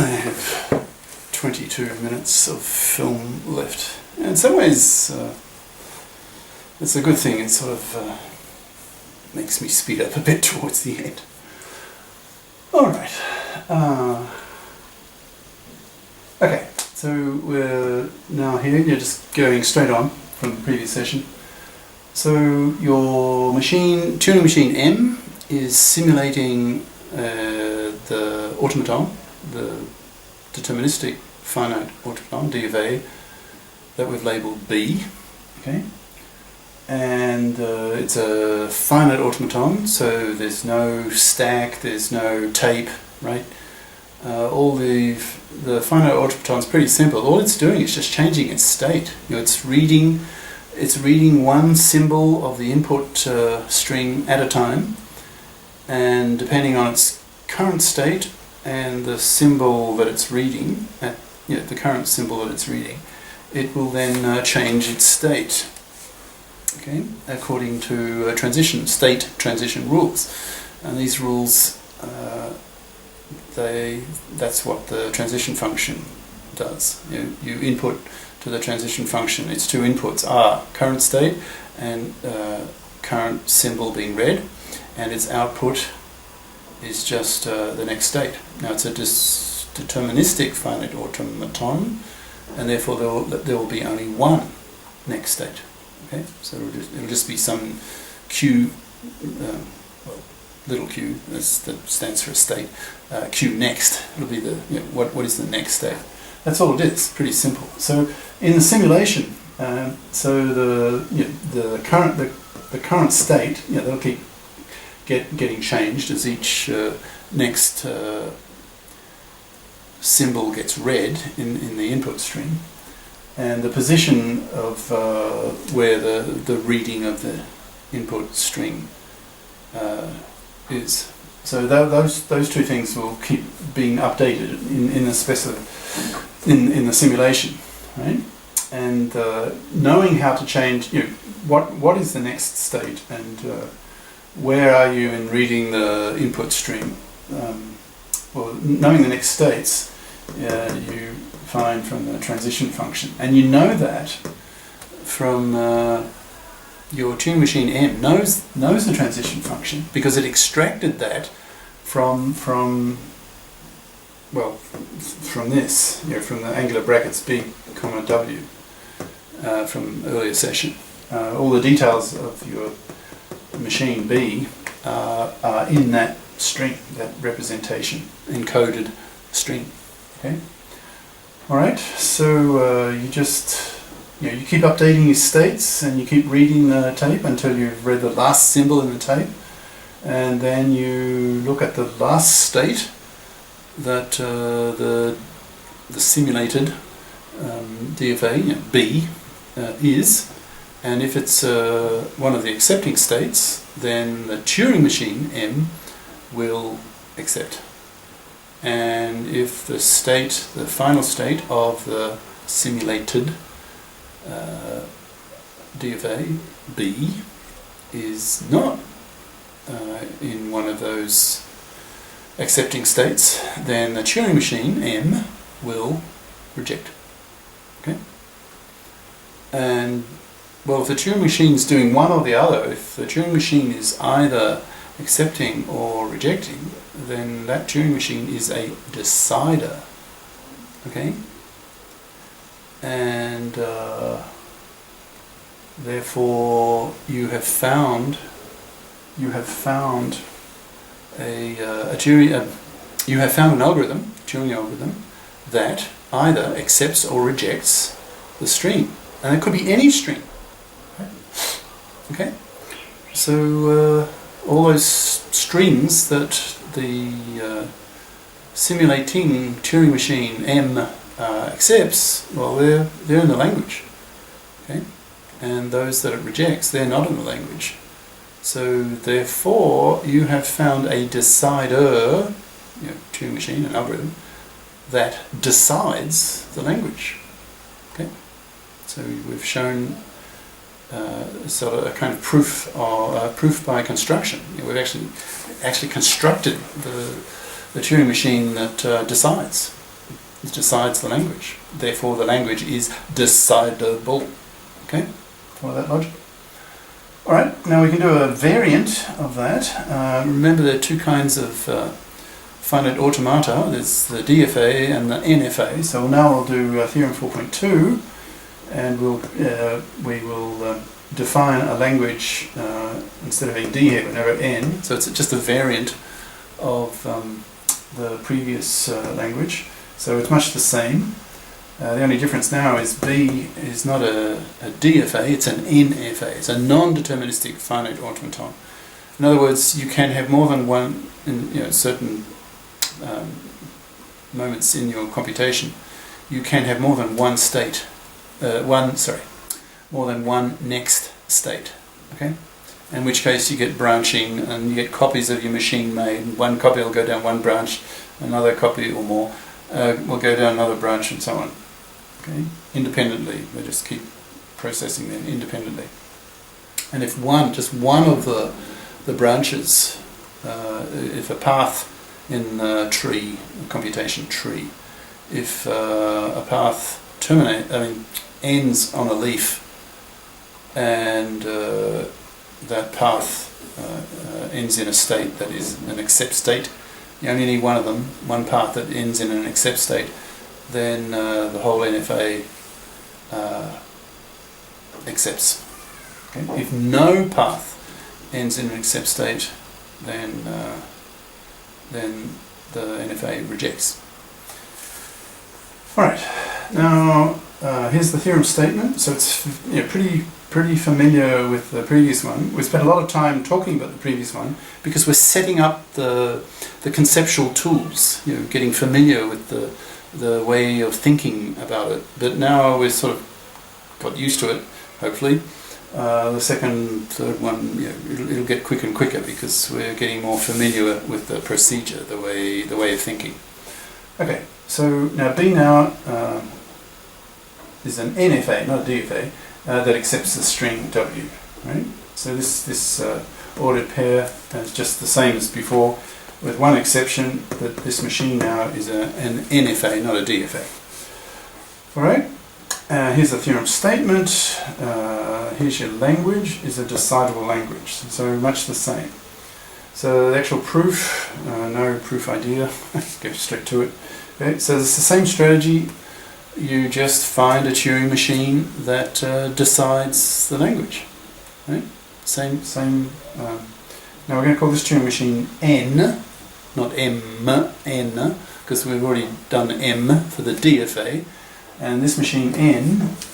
have 22 minutes of film left. In some ways, it's a good thing. It sort of makes me speed up a bit towards the end. Alright. Okay, so we're now here. You're just going straight on from the previous session. So your machine, tuning machine M, is simulating the automaton, the deterministic finite automaton, D of A, that we've labelled B. Okay, and it's a finite automaton, so there's no stack, there's no tape, right? All the finite automaton is pretty simple. All it's doing is just changing its state. You know, it's reading one symbol of the input string at a time, and depending on its current state and the symbol that it's reading, the current symbol that it's reading, it will then change its state, okay, according to state transition rules. And these rules, that's what the transition function does. You input to the transition function, its two inputs are current state and current symbol being read, and its output is just the next state. Now it's a deterministic finite automaton, and therefore there will be only one next state. Okay, so it'll just be some q, little q, that stands for a state. Q next. It'll be the what is the next state. That's all it is. Pretty simple. So in the simulation, so the current state, they'll keep getting changed as each next symbol gets read in the input stream, and the position of where the reading of the input string is. So those two things will keep being updated in the simulation, right? And knowing how to change, what is the next state, and where are you in reading the input stream? Well, knowing the next states, you find from the transition function, and you know that from your tuning machine M knows the transition function because it extracted that from this, from the angular brackets B, W, from earlier session. All the details of your machine B are in that string, that representation, encoded string. Okay. All right. So you just you keep updating your states, and you keep reading the tape until you've read the last symbol in the tape, and then you look at the last state that the simulated D of A, B, is, and if it's one of the accepting states, then the Turing machine M will accept. And if the final state of the simulated D of A, B, is not in one of those accepting states, then the Turing machine M will reject. Okay? And well, if the Turing machine is doing one or the other, if the Turing machine is either accepting or rejecting, then that Turing machine is a decider. Okay? And therefore you have found an algorithm, Turing algorithm, that either accepts or rejects the stream, and it could be any stream. Okay, so all those strings that the simulating Turing machine M accepts, well, they're in the language. Okay, and those that it rejects, they're not in the language. So therefore, you have found a decider, Turing machine, an algorithm, that decides the language. Okay, so we've shown sort of a kind of proof by construction. We've actually constructed the Turing machine that decides. decides the language. Therefore, the language is decidable. Okay, follow that logic. All right, now we can do a variant of that. Remember, there are two kinds of finite automata. There's the DFA and the NFA. So now we'll do theorem 4.2, and we will define a language instead of a D here, we'll now go N. So it's just a variant of the previous language. So it's much the same. The only difference now is B is not a DFA, it's an NFA. It's a non-deterministic finite automaton. In other words, you can have more than one in certain moments in your computation. You can have more than one state, more than one next state. Okay, in which case you get branching and you get copies of your machine made. One copy will go down one branch, another copy or more will go down another branch, and so on. Okay, independently, they just keep processing them independently. And if just one of the branches, if a path in a tree, a computation tree, if a path ends on a leaf, and that path ends in a state that is an accept state, you only need one of them, one path that ends in an accept state, then the whole NFA accepts. Okay? If no path ends in an accept state, then the NFA rejects. Alright, now here's the theorem statement. So it's pretty familiar with the previous one. We spent a lot of time talking about the previous one because we're setting up the conceptual tools, getting familiar with the way of thinking about it. But now we've sort of got used to it, hopefully. The second, third one, it'll get quicker and quicker because we're getting more familiar with the procedure, the way of thinking. Okay, so now B now is an NFA, not a DFA, that accepts the string W. Right? So this ordered pair is just the same as before, with one exception, that this machine now is an NFA, not a DFA. Alright, here's the theorem statement. Here's your language, is a decidable language. So much the same. So the actual proof, no proof idea, go straight to it. Okay, so it's the same strategy. You just find a Turing machine that decides the language. Right? Same. Now we're going to call this Turing machine N, not M, N, because we've already done M for the DFA. And this machine N